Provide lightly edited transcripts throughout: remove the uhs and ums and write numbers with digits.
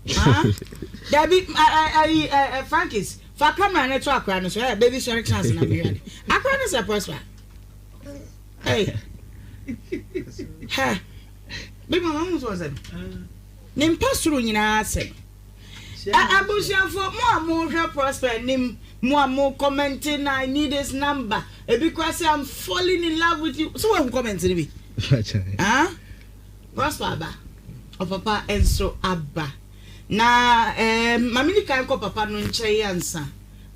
Debbie, Frankis, for camera and a truck run, so baby shark chance in a million. I can't say prosper. Hey, ha, big mamma was it? Name pass through in our say. I push you for more prosper, name more commenting. I need his number because I'm falling in love with you. So I'm commenting me. Huh? Prosper, Abba. Or Papa, and so Abba. Na mamini kan ko papa no nche yansa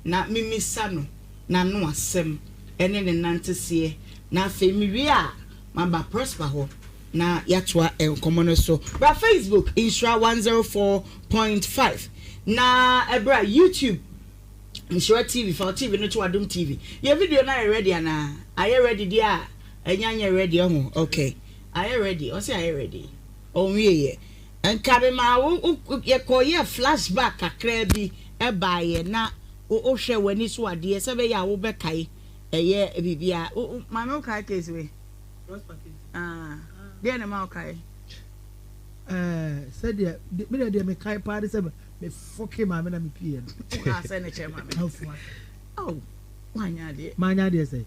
na mimi sano na no asem ene ne nantese na fe mi wi a maba prosper ho na yatwa enkomo no so ba Facebook Nhyira 104.5 na ebra YouTube Nhyira TV for TV no to Adum TV your video na ready ana are you ready dia enya ready ho okay are you ready o say are you ready o wiye and kabema ye koye flashback kakra bi e baaye na o hwe wani so ade se be ya wo be kai eye bibia ma me kai case we dey na ma kai said dia me dey me kai party se me foke ma me na me pie no say na che ma me oh manya dey say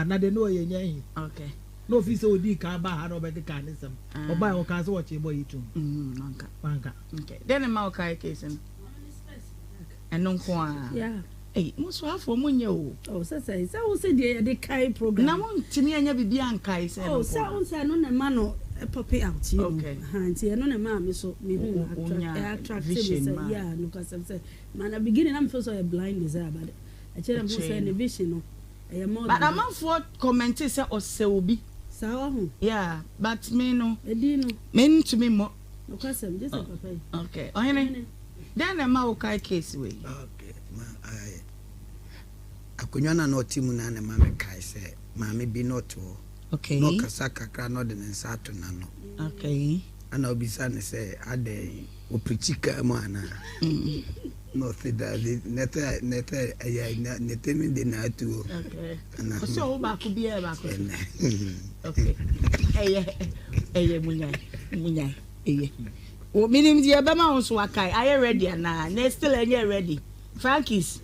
na dey no ye nya okay no fi so di ka ba ha no be ka ne sam oba o ka so wo che boy itu manka okay then ma o kai case eno nko a yeah eh mo so afo mo nya o say wo say dey kai program na mo ntimi anya bibia nkai say no say wo say no na ma no pop out you okay nti eno na ma me so me hu attract say yeah no ka say man na beginning am feel so a blind desire but I tell them say the vision no but I'm not for commenting say o se obi yeah, but me no. Me to me more. Because I'm just a papa. Okay. Oh, then a Maokai case way. Okay, I couldn't know Timuna and Mamma Kai say, Mammy be not to. Okay. No Casaka cannot and Saturn. Okay. And I'll be son say, a day, o prechica mana. No, neta, netemi de na tu. Okay. So ba ku bi e ba ku. Okay. Eye munya. Eye. O minim di e ba ma so akai. Are you ready na? Na still enye ready. Frankis.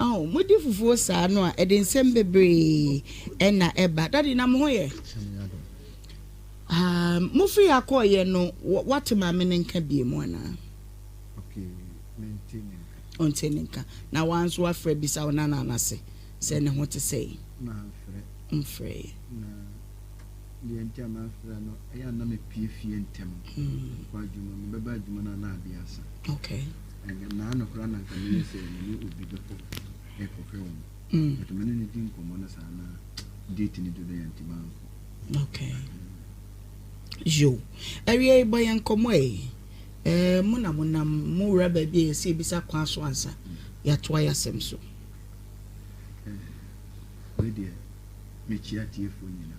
Oh, mudi fufuo sa no a e de nsem bebre e na eba. Daddy na mo ye. Mo free akoye no what ma me nka bie mu na. Okay. Onteninka na wanso afre bisa wona na anase se ne ho te sei na mfre na le ntia ma afre no e ya na me pie fie ntem kwa djuma me beba djuma na na abiasa okay na no kra na kan ni se ni obi beko e ko fe won but me ni din ko mo na sa na date ni do de antima okay jo area boyan komo muna mu raba bi esi bisa kwa so ansa ya toa ya semso we dia me chia tie fo nyina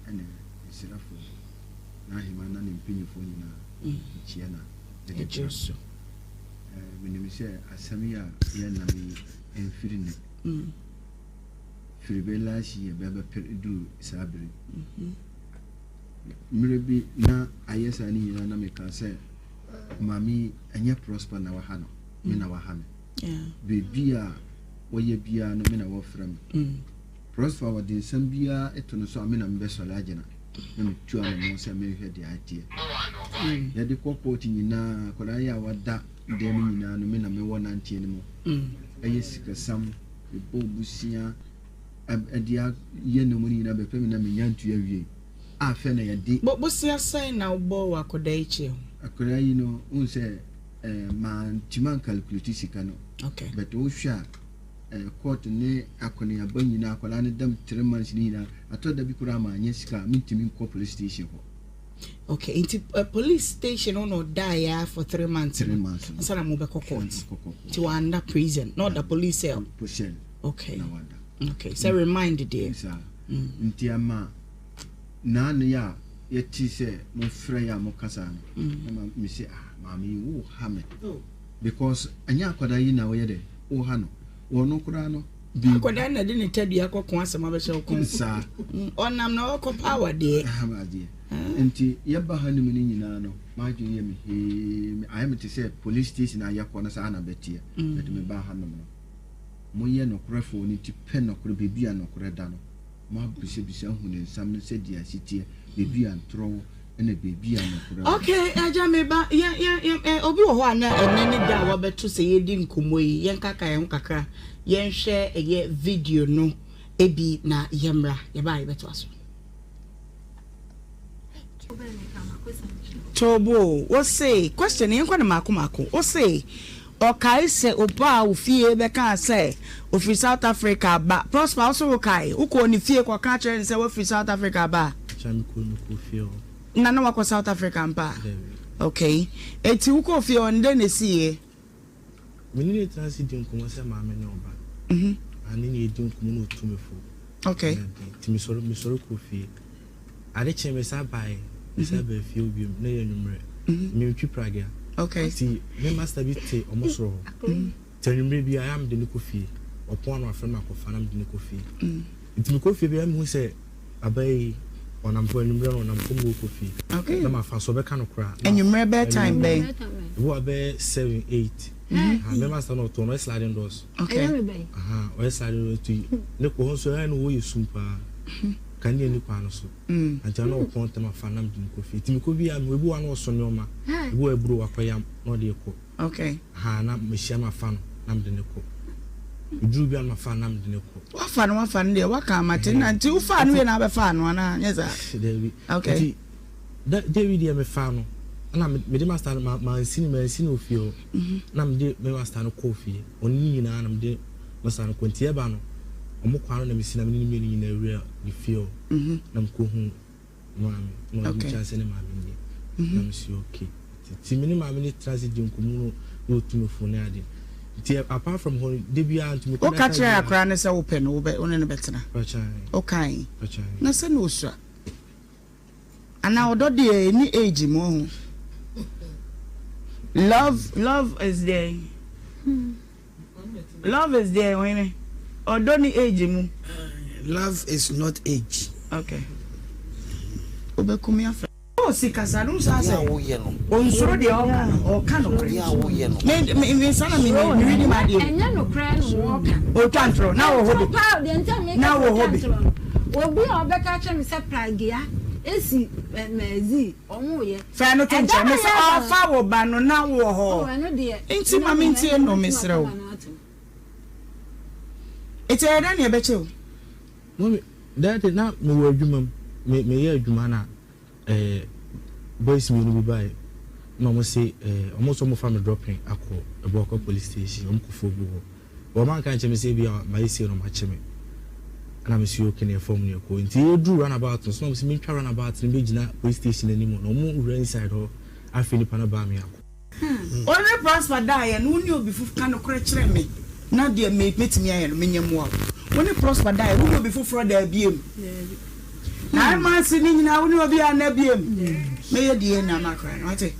ene sirafo na himana ne mpinyi fo nyina chia na de jesu me ni me se asami ya na me enfiri ne firibela shi ya baba perdu sabri mrebi na ayesa ni nyina na me ka se mami enye prosper na waha no me na waha me yeah bebia woye bia no me na wo frem prosper wa din sam bia eto no so me na mbe sola agena na me tu am no se me hwe de atie ya de kokoti nyina kola ya wada de me nyina no me na me wo nantie ni mo eye sika sam e bobusia adia ye no mo nyina be pe me na me nyantu awie afa na ya de bobusia sai na wo wa koda ichi akora yi no unse man timan calculate sika no okay but o hwa court ne akoni abanyina akola ne dam 3 months ni na atoda bi kura ma anya sika mintimi ko police station ho okay into police station on or die for 3 months sana mo be court to under prison not the police cell okay okay so remind there ntiama na no ya yeti se mo frɛ ya mo kasa na me say mami wo ha me because anya akwada yi na wo ye de wo ha no wo no kura no Koda na de ne tadua kokon asema be hye kokon sa onam na okọ power de enti yeba ha nim ni nyina no ma dwen ye me I am to say police station ayakọ na sa na betia but me ba ha no mo ye no krefo ni ti pe no kro bebi an no kro da no ma bise hu ne nsam no se dia sitie bebi an tro na bebi an no kro okay aja me ba obi wo ho ana enene da wo beto se ye di nkomo yi yen kaka yen kakra yen hwe eye video no ebi na yemra ye ba ye beto aso Tobo what say question yen kwa na mako what say okay say oba ofie be kan say ofi South Africa ba Prosper also okay uko ni fie kwa ka chere say we fi South Africa ba chami ko fie na wako South Africa mpa okay eti uko fie on de na sie mini transit din ko se ma me no ba ani ni din ko no tumefo okay ti mi soro ko fie ade cheme sa bai sa ba fie obi na ye numre mi twi praga okay ti me master bi te omosoro tenumre bi I am de ko fie opon no afema ko fa na de ko fie ti mi ko fie bi am hu se abai onam po numre no onam ko mo ko fie okay na ma fa so be kan kra enumre be time be wo be 7 8 me master no to no sliding doors okay o sliding to ne ko ho so no wo yesumpa kan ye ni kwa no so anta no ko ntama fa nam din ko fi timi ko bi am webu wa no so nyoma webu eburu akoyam no de ko okay na mehia ma fa no nam de ne ko udru bi am fa nam de ne ko wa fa no de wa ka mate na nti u fa no we na be fa no na nyeza David okay David ye me fa no na me de master ma sini ofio na me de me master no ko fi oni nyina na me de master no ko ntie ba no omo kwano na mesina me ni nyina area the feel na mko hu mami no bi chance ne mami ni na msi okay ti me ni mami ni transit din ko mu no tume phone ade ti apart from home de bia antu me ko ka kira akra ne se wo pe no wo be one ne betena pachai okay na se no so ana odo de ni age mo love is there love is there when odo ni age mu love is not age okay obekumi afa o sikasa no sa ya wo ye no onsoro de o ka no ya wo ye no me sana me read my dear enya no kra no wo ka o tantro na wo hobi na wo hobi obi obeka che me se pragia esi mezi omo ye fa no to nche me se fa wo ba no na wo ho o no de enti ma me ntie no mesre wo eti era ne be che o no that na me wo adwuma me ye adwuma na boys me no bi bai no mo say omo so mo family dropping akọ Eboko police station omo ko fo bu wo man kan che me say bia ma yesi no ma che me na me see okay na form ne ko nti e do run about so no me say me twa run about ne be gina police station animo no mo run inside ho afeni pana ba me akọ only Prosper die no ni obi fufu kan kore kire me na de me metimi aye no menyam wa only Prosper die no obi fufu da biem na ma si ni nyina wo ni obi ana biem me ye die na makra no ate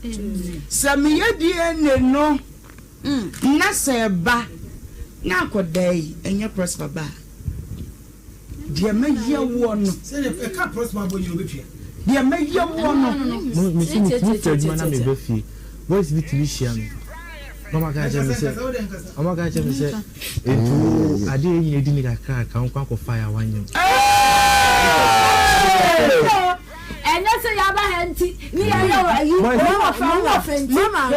se me ye die ne no na se ba na akodai enye Prosper ba die me ye wo no se ne ka Prosper bo ni obetwa die me ye wo no me see me adwuma na me be fi boys bi ti bi hia me Mama ga je me se etu ade yin edi ni kakra ka nkwa ko fire wanyem enya se ya ba henti ni ya yo ayi mama fenti mama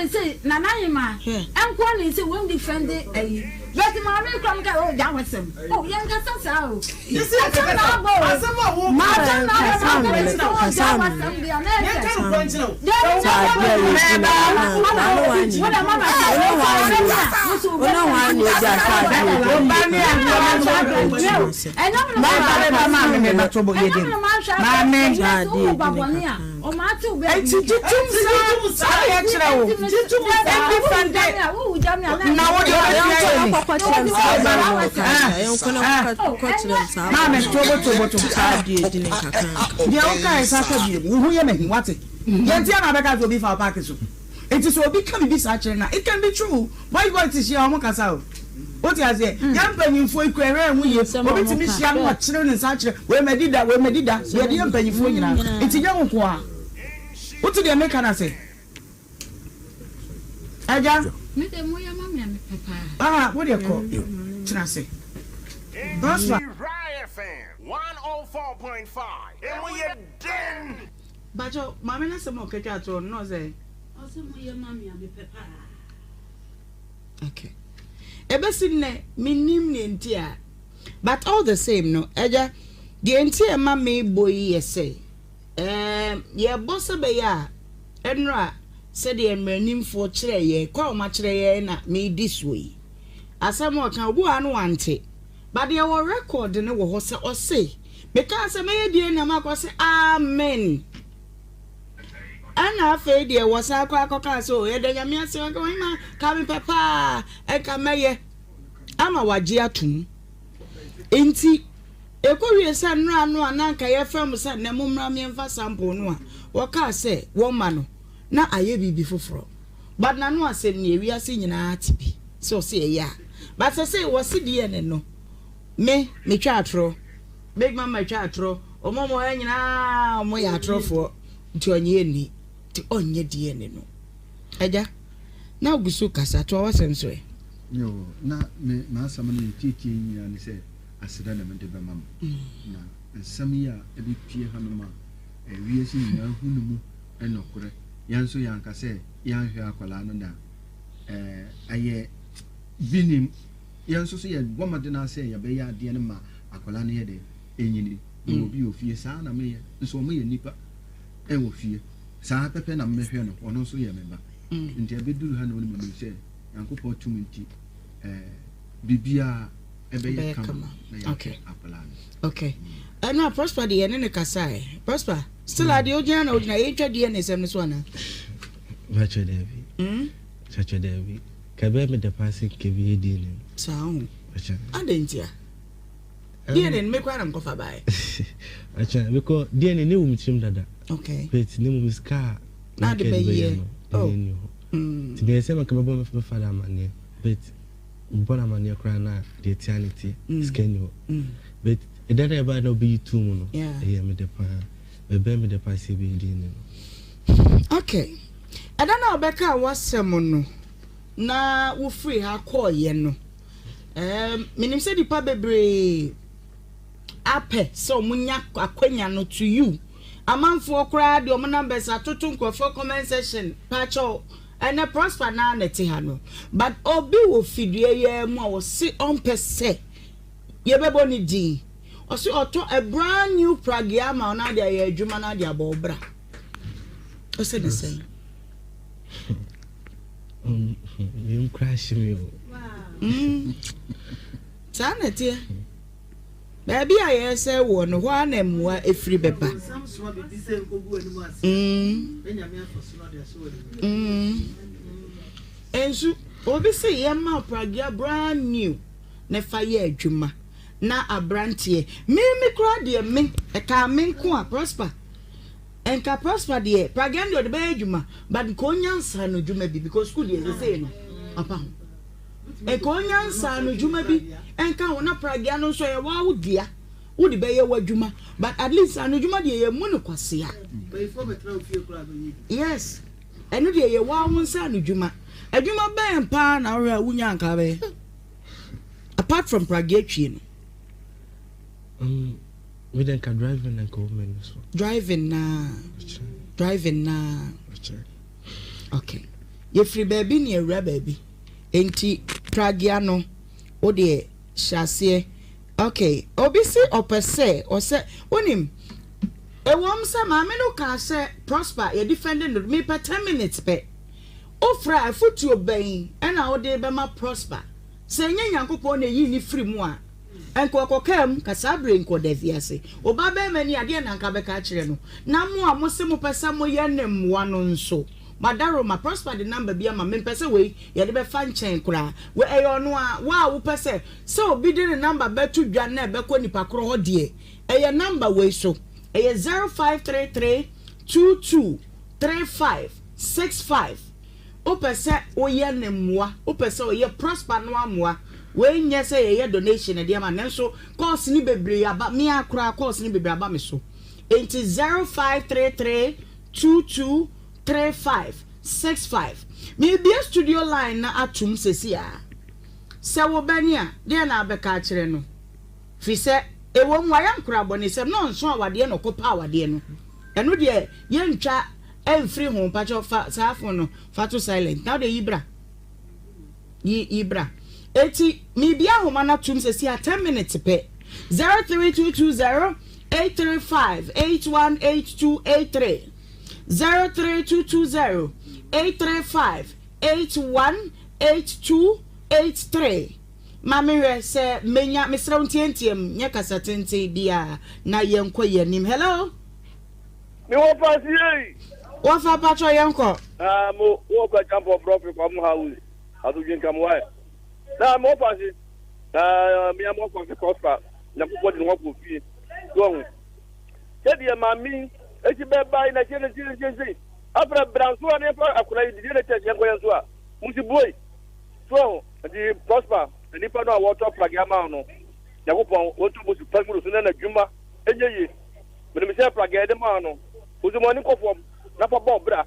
Say Nanayima, I'm calling say when defend But mommy come go down with him. Oh, young Cassao. This is it can be true. Why going to share Mokasa? What you say? Young penny for career, we have some of the young children and such. We did that, we did that. We are young penny for you now. It's a young qua. What did they make? Can I say? Aja? Ah, what do you call you? Can I say? That's right. 104.5. And we are done. But your mamma has some more catch or no say. Okay. Ebesine minim ne ntia. But all the same no, eja the ntia mammy boy say. Ye bossa be ya. Enra said the menim for chire ye, kwa ma chire ye na me this way. Asamo kan obu anu ante. But there were record no wo say or say. Because me die na makwa say amen. Ana fe die wo sa akwa so ye de nyame ase wa ma ka me papa e ka meye ama waje atum enti ekowie sa no anu ananka ye fam sa na mumra me mfa sample no a wo ka say wo ma no na aye bibi foforo but na no asem ne wi ase nyina atibi so say ya but say wo se die ne no me twa atro big mama twa atro omomo ya nyina omo ya atrofo nti onye ni ti onye die ne no eja na ogusu kasa to wasem so yo na me na asam ne titi nyina ne se aseda na me de be mam na asam ya ebi pie hanoma wiesi nyina hunumu enokore yanso yanka se yanhwe akwala no da aye binim yanso so ye womade na se ya be ya de ne ma akwala no ye de enyini obi ofie saa na me nso mo ye nipa wo fie saa pepe na mmehwe no ono so ye meba nti abeduru ha na oni me se yankopo tuminti bibia ebe kama okay okay na prosper de ne kasai prosper still ade ogia na ogia ye twa de ne sem so na vacho devi chacho devi kabe me de passing kebi di ne sao vacho adentia DNA me kwa na mkofa bae. Acha because DNA ne umchim dada. Okay. But ne muska na de be ye. Oh. Ti be se maka bebo me fada mane. But bona mane kra na the eternity scan you. But it that about no be too no. Yeah, me de pa. Be me de pa se be DNA no. Okay. I don't know beka wasem no. Na wo free ha call ye no. Minim se di pa bebre ape so munya akwanya no to you amanfo kra de omo numbers atoto nkofo comment section pacho ene prosper na neti ha no but obi wo fidue ye mu a wo si on pese ye bebo ni din o si oto a brand new pragiama na de ye adwuma na de abobra o se the same you crash me sanete baby I say one one emwa efri beba ensu obi say ye ma pragia brand new na fa ye adwuma na abrantie me kra de me e ka me nko a prosper enka prosper de pragia ndo de ba adwuma but ko nyansa no adwuma bi because school dey say no apa e ko nyansa no adwuma bi enka wona pragia no so ye wa wudia wudi be ye wadwuma but at least anu adwuma de ye mu no kwasea yes enu de ye wa wonsa anu adwuma adwuma ben pa na ora wunya nka be apart from pragia twi no we then can driving and go men so driving na okay ye free baby ni ewra baby enti pragia no o de hyase okay obi si opese o se onim ewom se ma me no ka se prosper ye defending me per 10 minutes pe ofra afutu oban na o de be ma prosper se nya nyankopon na yi ni free mu a enkokokam kasabre nkodaviase oba be mani ade na nka be ka kire no na mu a mo se mo pesa mo ye nemwa no nso madaro ma prosper the number bia ma me pesa we ye de be fa nchen kura we eyo no a wa wo pesa se obi de the number be to dwa na be ko nipa kro ho de eye number we so eye 0533 223565 o pesa o ye nemwa o pesa o ye prosper no amwa we nye say ye donation e de ma nanso course ni bebre aba me akura course ni bebre aba me so enti 0533 223565 me be studio line na atum sesia se wo bani a de na abeka kire no fi se e wo nwa ya nkura boni se no nso awade no kopa awade no eno de ye ntwa free home pacho sa phone no fa to silent now de ibra eti mi bia homa na tum se si 10 minutes pe 03220 835 818283 03220 835 818283 Mamire se menya misra untientem nya kasa tente dia na yenko yenim hello mi wo pasi yi wo fa patro yenko mo wo kwa champo profit kwa mu house adu jin kam wa na mo pasi mi am ko ke prosper na ko di wo ko fi so se dia mami e ti be bai na je afra branso na fa akura di na che yenko yenso a mu ti boy so di prosper ni pa no water plug ama no yakopon wo to bo su paguru so na dwuma enyeyi me se plug e de ma no uzumo ni kofom na pa bo bra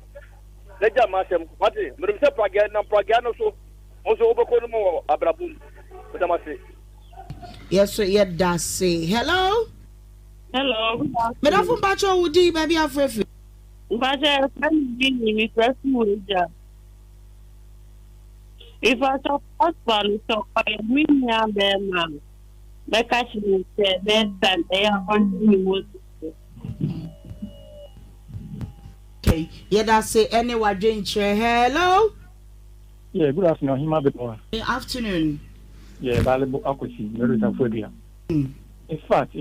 na jama sem mate me se plug na plug no so ozo obeko no mo abrabum o dama se yes so yeah that say hello me da fun pacho wudi baby afrefi Baje family ni press muja. If I talk husband, so I win ya man. Like I should say that they are on the okay, yeah, that's it. Anyway, drink hello. Yeah, good afternoon. Ohemaa Benewaa. Good afternoon. Yeah, valuable akwesi. Very thankful. In fact,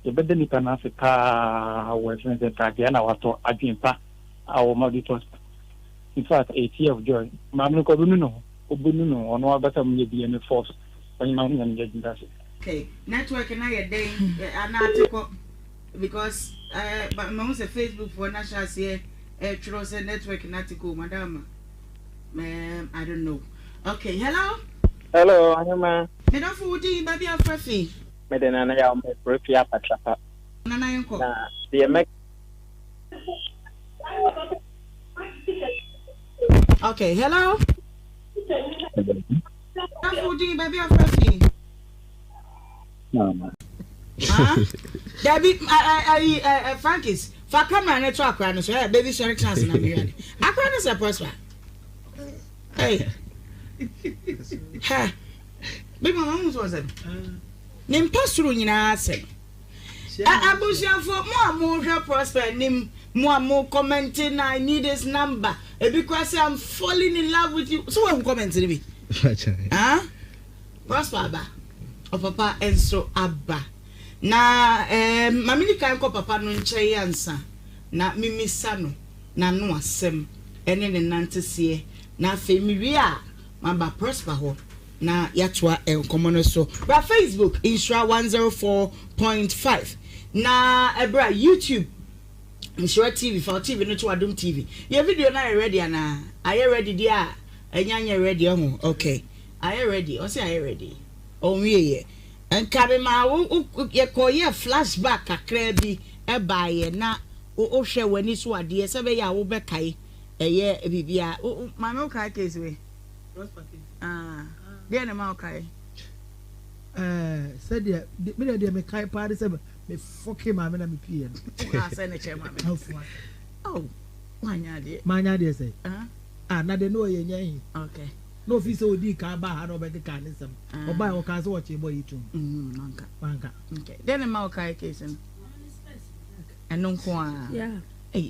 the better than can Africa, where friends that are Diana Wato, Adimpa, our Mauditos. In fact, a tear of joy. Mamma Cobuno, Obuno, on our better maybe any force when you and getting that. Okay, network and I a day, an article because but most of Facebook for national say trust network and article, madam. I don't know. Okay, hello. Hello, Ohemaa. Me don't food baby afrefi. Me de nana ya me prefi apachapa. Nana yenko. Na the make. Okay, hello. Don't food baby afrefi. No. Debbie, Frankis, for camera and track, and so baby sorry chance in Nhyira. I can't say prosper. Hey. Ha. Big mama was it? Nim pastoral nyina say. Abusia for more prosper nim more commenting I need his number. Because I'm falling in love with you. So I'm commenting me. Prosper ba. O papa enso abba. Na mamini kan ko papa no nche yansa. Na mimisa no na no asem ene ne nantese na fe mi wi a mamba prosper ho na yatwa enkomo so ba Facebook Nhyira 104.5 na ebra YouTube Nhyira TV for TV no to Adom TV your video na ready na are you ready dia enya ready ho okay are you ready o say are you ready o wiye enkabe ma ye koye flashback kakra bi e baaye na o hwe wani so ade se be ya wo be kai eye bibia ma me kai case we dia na ma kai said me dey me kai party say me fucking ma me na me pie no say na chairman oh manya de say na de no ye nyan okay no office odi ka ba ha no be ka ne sam oba o ka so wo che boy itu manka okay then ma o kai case no eno nko a yeah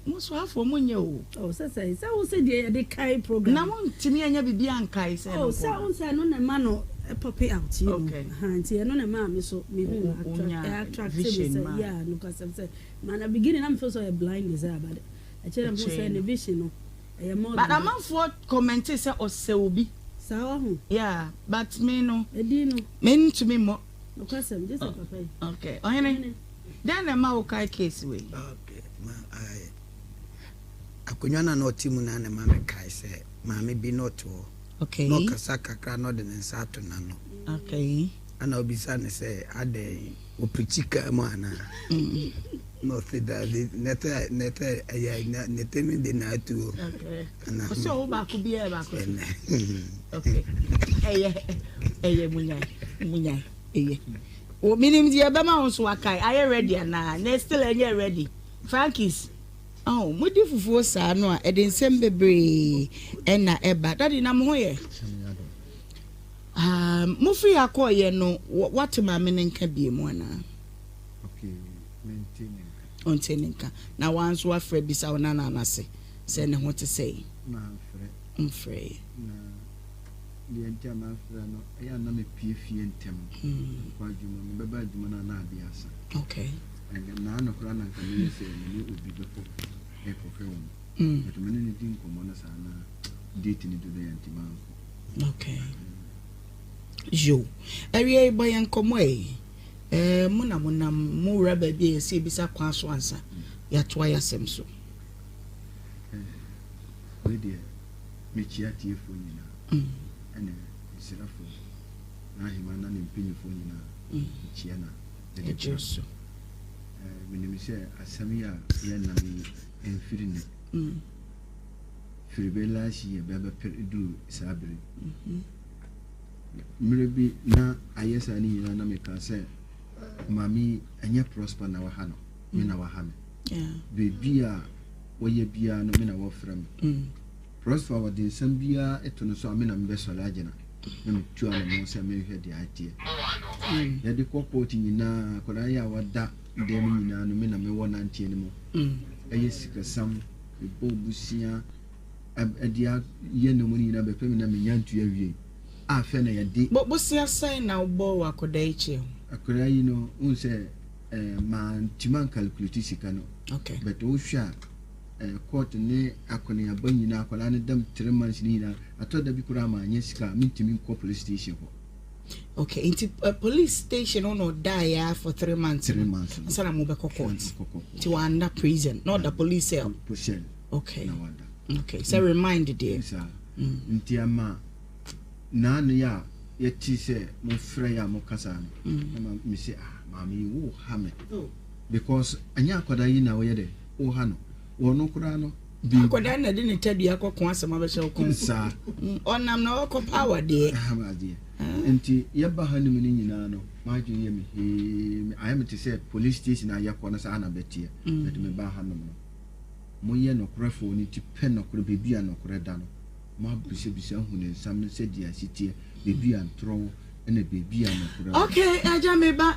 mo so afọ mo nye o say wo say dey kai program na mo ntimi anya bibia nkai say no say no na ma no pop out you okay nti eno na ma me so me hu attract vision yeah no cause say man na beginning am feel so a blind desire but I tell them say the vision no e more but am for comment say o se obi sawa hu yeah but me no edi no me ntimi mo no cause am just a papa okay ohene then na ma o kai case we okay ma I akonyana no timu na na ma me kai say ma me bi not wo okay no kasa kakra no de nsa to na no okay ana obisa ne say ade o prichika mo ana no say that neta ya neta mi de na tu okay so o ba ku bi e ba ku okay eye munya o minim di e ba ma so akai are you ready na still enye ready Frankies oh mudi fufuo saa no a ede nsem bebre na eba dadi na mo ye mo free akoye no what ma me nka bie mo na okay maintaining na wanso afre bisa ona na anase se ne ho te sei na mfre na the entire afra no ya na me pie ntem kwa juma me beba juma na ade asa okay and na no kra na nka me se ni obi befo but many anything common as date ni do the antiman okay yo area boy en komo muna mu raba bi ese bisa kwa so ansa ya to ayasem so we dey me chia tie fo nyina ene sirafo na himana ne mpini fo nyina chia na de jesu minimi se asami a ya na me enfiri ne firibela shi ya baba pedu sabiri mrebi na ayesa ni nyina na me ka se mami anya prosper na wahano me na wahame yeah baby a woye bia no me na wo frem prosper wa din sam bia eto no so amena mbe so lagena na me tu ana mo se me hwe de atie ya de kokoti nyina kola ya wada de me nyina no me na me wona ntie ni mo eye sika sam ebo busia adia ye no mo nyina be pem na me nyantu awie a fe na ya de busia sai na obo wakoda ichi akola yi no unse man timan calculate sika no okay but o hwa court ne akone abanyina akola ne dam 3 months ni na atoda bi kura ma anya sika mintimi ko police station ho okay into police station no die for 3 months sana mo be court ti wanda prison not the police cell okay okay so remind there nti ama na no ya yeti se mo frɛ ya mo kasa no me say mami wo ha me because anya akoda yi na wo ye de wo ha no wo no kura no bi akoda na de ne tadua akoko asema be hye ko sa onam na wo power de nti ye ba ha ni mu nyina no ma ju ye me I am to say police station ayakọ na sa na betie but me ba ha no mo ye no kura fo ni ti pen no kura bebi an no kura da no ma bise hu ne sam no se dia sitie bebi an tro ene bebi an no kura okay aja me ba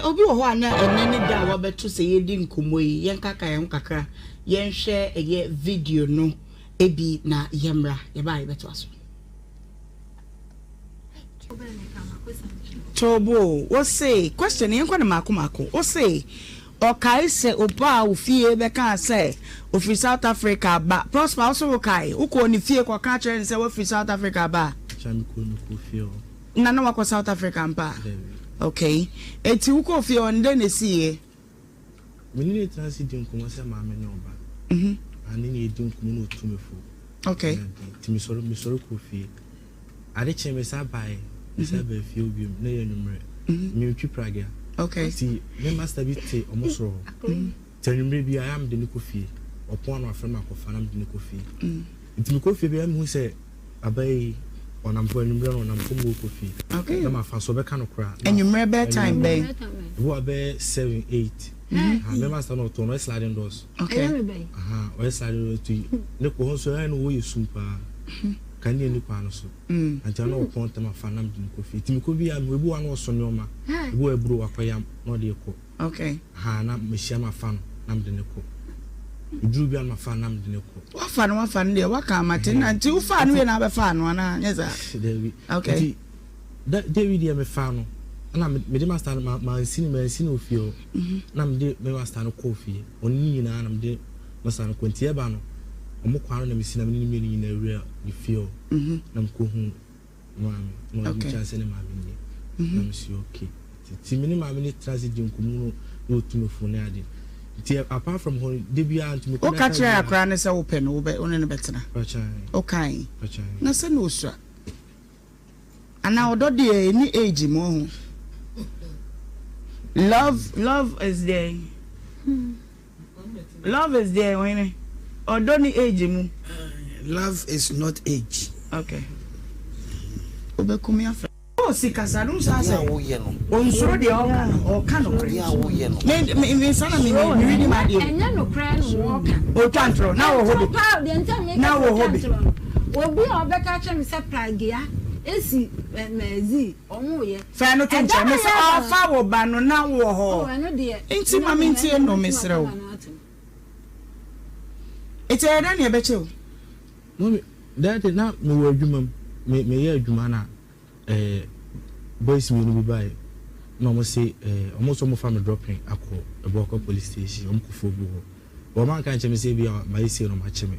obi wo ho ana enene da wa beto se ye di nkomo yi yen kaka yen kakra yen hwe eye video no ebi na yemra ye ba beto aso Tobo, what say? Question yen kwa na mako. What say? Okay, say opa ofie be kan say ofi South Africa ba. Prosper also okay. Uko ni fie kwa ka chere say we fi South Africa ba. Chami ko no ko fie o. Na no wa South Africa mpa. Okay. Eti uko fie on de na sie. Me ni transit din ko say ma me no ba. Ani ni din ko no tu me fo. Okay. Ti mi soro ko fie. Ade cheme sa bai. Isa be fie obi na ye numre. Me twi praga. Okay. See, me master be te almost raw. Tell you maybe I am the Nicofi, or one of friend of Fanam the Nicofi. It's Nicofi, I am who say, Abay, on I'm going to run on Kumbo coffee. Okay. I'm a fanso kind of crowd. And you remember time, bay. Who are bay 7, 8. I master not to no sliding doors. Okay. Where sliding to Nico, so I know you super. Can you look on so? And I know point them a fan of coffee. Timothy, I'm with one or so no ma. Go a brew a quayam, not the cook. Okay. Hana, Mishama fan, nam the cook. You drew beyond my fan, nam the cook. What fun there? What come, Martin? And 2 fun, we have a fan one. Yes, okay. That David, I'm a fan. And I'm master my cinema of you. Nam de master no coffee. Only in I'm de Masano Quintiabano. I'm more quarrel than missing a million in a real you feel. Nam go home. No chance any mammy. I'm okay. Timini mammy transit in Kumuno, no to me for Nadi. Apart from home, Debia to me. Oh, catch your crown is open over on a better. Okay. No, sir, no, sir. And now, don't dear any age more. Love is there. Love is there, when or don't age mu. Love is not age. Okay. Oh, Sikasanu says, on so the or canoe. Me, son of me, really, my dear. And then no crash walk. Oh, tantro, now, now, we'll be our back at him, supply gear. Esi mezi omo ye fa no tencha me say afa wo ba no na wo ho no de enti ma me ntie no mesre wo ete da ne be che wo no that na me wo adwuma me ye adwuma na boys me no bi bai no mo say omo so mo fa me dropping akọ Eboko police station omo ko fo bi wo man kan che me say bi ma isi no ma che me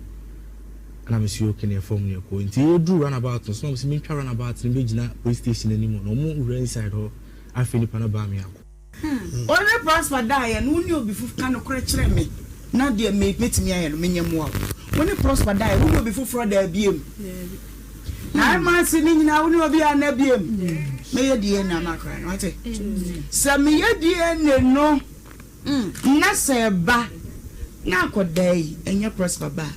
and I'm sure can you form your coin. You do run about, so I'm saying, run about in Vigina police station anymore. No more inside her. I feel it Panabamia. Only prosper die and who knew before kind of crash me. Not dear mate me and minium walk. When you prosper die, who will before fraud their beam. I'm not sitting now, who will be an abium. May a dear Namakra, not it? Some me a dear no. Not say a ba. Now could day and your prosper ba.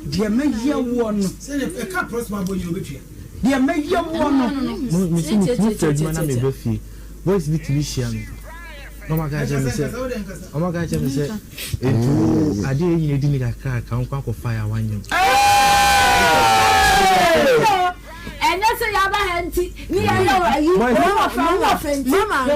Dear may hear one. Send a car prosper boy you betray. Dear may hear one. Voice Vitishan. Oh my God, oh my God, I didn't need a car, can't conquer fire one year. And that's a yaba handy. Me, I know you. Mama,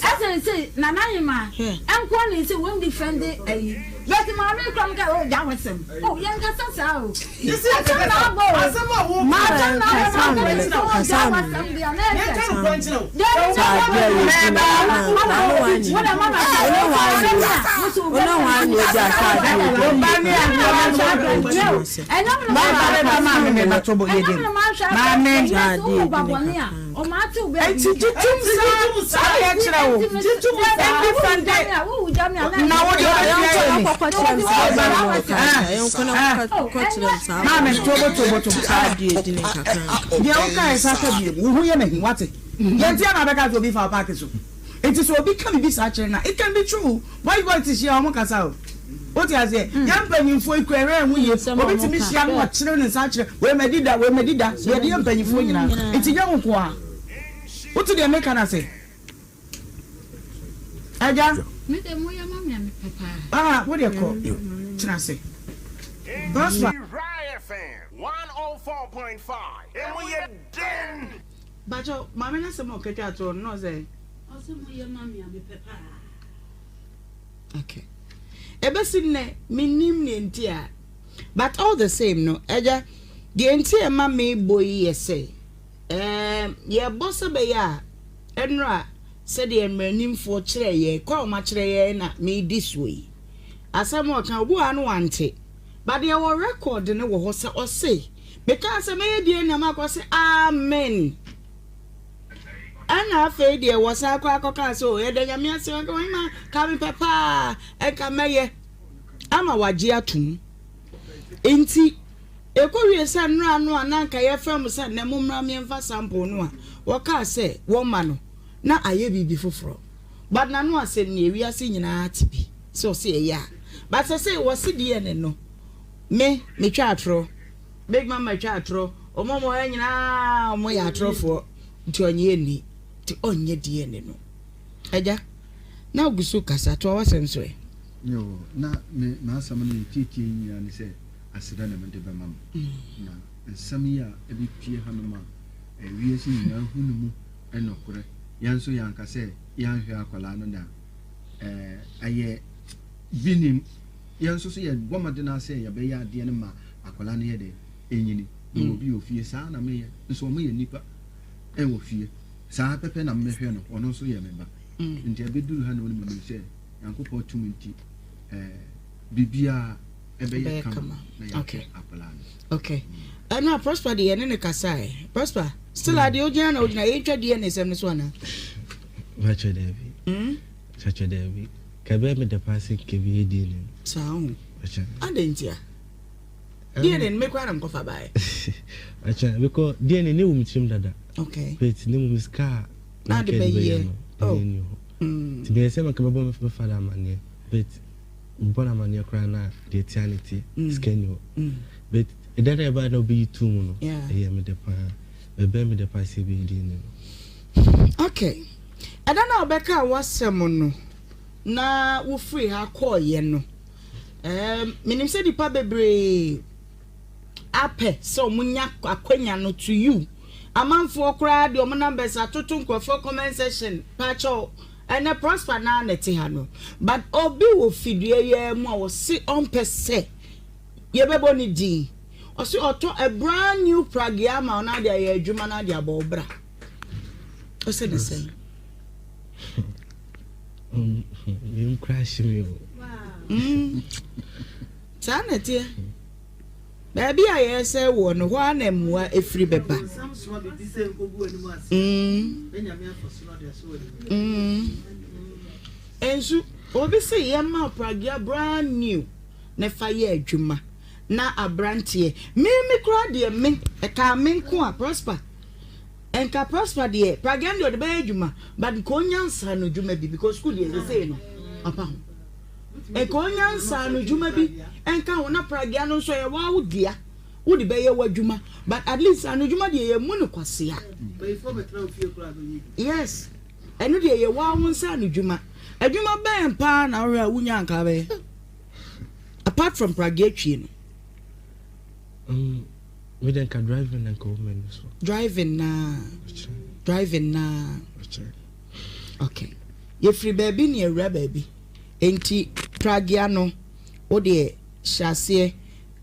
I say, Nanayama, and one is a wound defended a let him come go down with him. Oh, young Cassao. You see, it is what become this actually. It can be true. Why you going to share Mokasa? What you say? Young penny for query and we have some of the young what children and such. Where may did that? Where may did that? Where the young penny for you now? It's a young qua. What do they make? Can I say? Aja? Ah, what do you call you? Can I say? That's right. 104.5. And we are done. But your mamma has some more catch or no say. Okay. Ever seen me name ntia. But all the same, no, Eja, the entire mammy boy, yes, say. Ye bossa be ya. Enra said the name for chair, ye call my chair na me this way. As I more can one want it. But there were record in the horse or say. Because I made the Namako say, Amen. And I fed there was a quacker so, and then Yamia say, come papa, and come here. I'm a wajia too. Inti, Ekowie se nra no ananka ye fam se na mumra me mfa sample no a woka se woma no na aye bibi foforo but na no ase ne ewiase nyina atibi so se ya but say wose de ne no me twa atro big mama twa atro omomo ya nyina omo ya atrofo nti onye ni ti onye de ne no eja na ogusu kasa to wasem so e yo na me asam no titi nyina ni se asida na mede be mam na nsam ya ebi pie hanoma ewiase nyina hunu mu enokore yanso yanka se yanhwe akwala no da aye binim yanso so ye gwamade na se ya be ya de ne ma akwala no ye de enyini no obi ofie saa na me ye nso mo ye nipa wo fie saa pepe na mmehwe no ono so ye meba nti abeduru ha na woni me se yankopɔ tumunti bibia ebe kama okay okay ana prosper de ne kasai prosper still ade ogina na ogina ye twa de ne sem ne so ana vacho devi chacho devi kabe me de passe ke bi di ne saun adentia DNA me kwa na mkofa bae acha because DNA ne wumchim dada okay but ne muska na de be oh ti be se maka babo me fada manie but bona manie kra na the eternity scan but it don't ever no be too no yeah me de pa be me de pa se be di ne okay ada na obeka wasem no na wo free ha call ye no minim se di pa bebre ape so munya akwanya no to you amanfo okra de o numbers atoto nkofo comment section pacho ene prosper na neti ha no but obi wo fidue ye mu a wo si on pese ye bebo ni di o si oto a brand new pragiama na de ye adwuma na de abobra o se de say you crash me sanete baby I say one one emwa efri beba ensu obi say yema pragia brand new na fire adwuma na abrantie me kura de me e ka me nko a prosper enka prosper de pragia de be adwuma but ko nyansa no adwuma bi because school dey say no apa e ko nyansa no adwuma bi enka wona pragia no so ye wa wodia wodi be ye wadwuma but at least anu adwuma de ye mu no kwase a yes enu de ye wa wonsa anu adwuma adwuma ben pa na ora wunya nka be apart from pragia twi no we then can driving and go men so driving na okay ye free baby ni ewra baby enti pragia no o de shase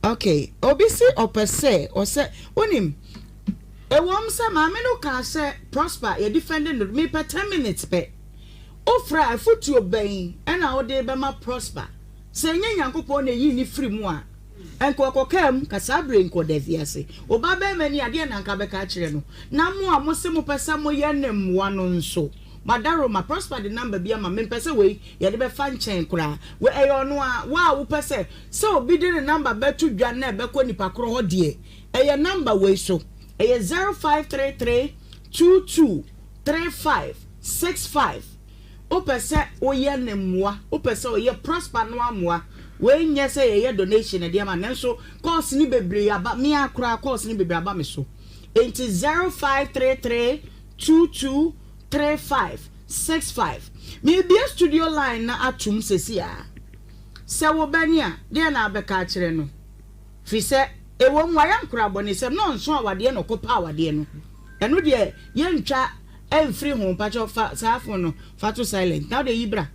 okay obi si opese o se onim ewom se ma me no ka se prosper ye defending me per 10 minutes pe ofra afutu oban na o de be ma prosper se nyanyankopon na yi ni free mu a enko kokam kasabre enko deviase oba be mani ade na nka be ka kire no na mu a mo se mo pesa mo ye nemwa no nso madaro ma prosper the number bia ma me pesa we ye de be fa nchen kura we eyo no a wa wo pesa se obi de number betu dwa na be ko nipa kro ho de eye number we so eye 0533 223565 o pesa o ye nemwa o pesa o ye prosper no amwa we nye say ye donation e de ma nanso course ni bebre aba me akura course ni bebre aba me so enti 0533 223565 me be studio line na atum sesia se wo bani a de na abeka kire no fi se e wo nwa ya nkura boni se no nso awade no kopa awade no eno de ye ntwa emfiri ho pacho saafo no fato silent now de ibra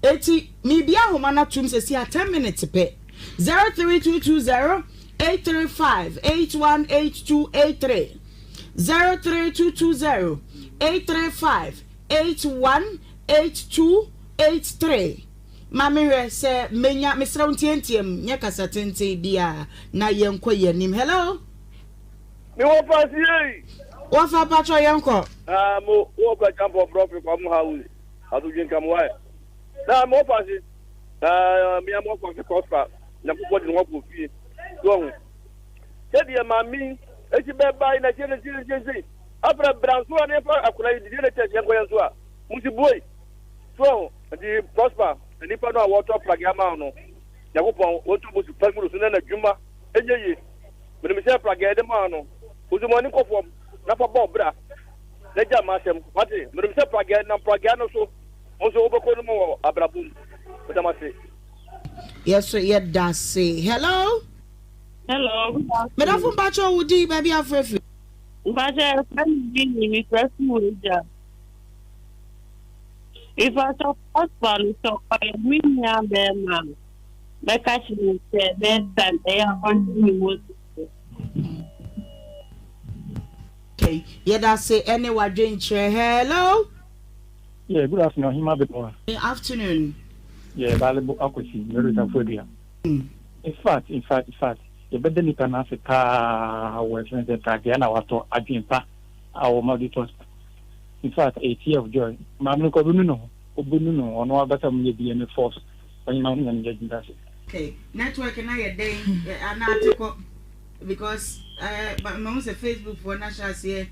eti mi bia homa na tum se 10 minutes pe 03220 835 818283 03220 835 818283 Mamire se menya misra untientem nya kasa tente dia na yenko yenim hello mi wo pasi wo fa patro yenko mo wo ka champo prophet kwa mu house adu jin kam wa na mo pasi mi amo kwa prosper na kuko di wako fi so said ya mami eti be bai na chene after branso na fa akula di na test yango yanso a musi boy so di prosper ni pa no water plagama no ya kuko otu musi paguru so na djuma enye me me say plagade ma no uzumani ko fom na fa bo bra na jama sem wati me me say plagade na plagade no so ozo obeko no mo abrabum odamase yes so yeah that say hello Madam Bacho Woody, baby, I'm free. Bacha, I'm being with Rasmuja. If I talk husband, so I win ya there, ma'am. My catching said that they are on me. Okay, yeah, that's say anyone drink chair. Hello? Yeah, good afternoon, Ohemaa Benewaa. Good afternoon. Yeah, valuable Akosi, Merita. In fact, you better need an Africa where friends that Tagana wato Adimpa, our auditors. In fact, 8 years of joy. Mamma Obununo, or no better maybe any force when mountain and getting that. Okay, network and I a day an article because but mom's a Facebook for national say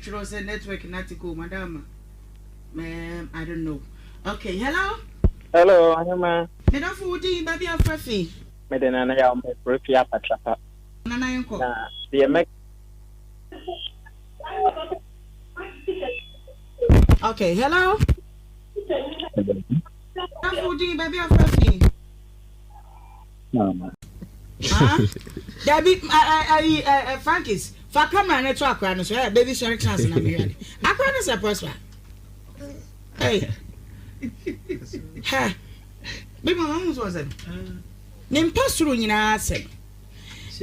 trust network and article, madam. I don't know. Okay, hello? Hello, Ohemaa. Madam Woody, baby, I'm free. Medena ya me profia patrapa. Nana yanko. Na the make. Okay, hello. Woody, baby, I'm free. No. Debbie, I Frankis, for camera network, so baby, sorry, chance na me. I can't say prosper. Hey. Ha. Baby, mama was it? Nim pasuru nyina asem.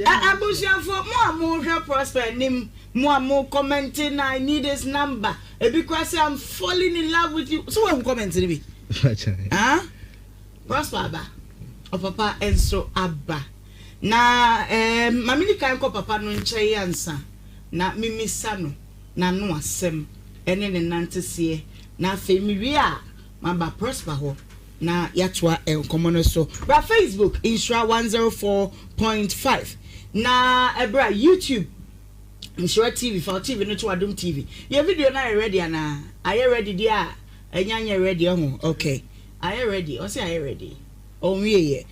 Abusia for more prosper nim more commenting I need his number. Because I'm falling in love with you. So I'm commenting me. Huh? Prosper ba. O papa enso abba. Na mami ni kan ko papa no nche yansa. Na mimi sano na no asem. Ene ne nante sie. Na fe mi wi a maba prosper ho. Na yatwa enkomono so ba Facebook Nhyira 104.5 na ebra YouTube Nhyira TV for TV no to Adom TV your video na ready ana are you ready dia enya ready ho okay are you ready o say are you ready o wiye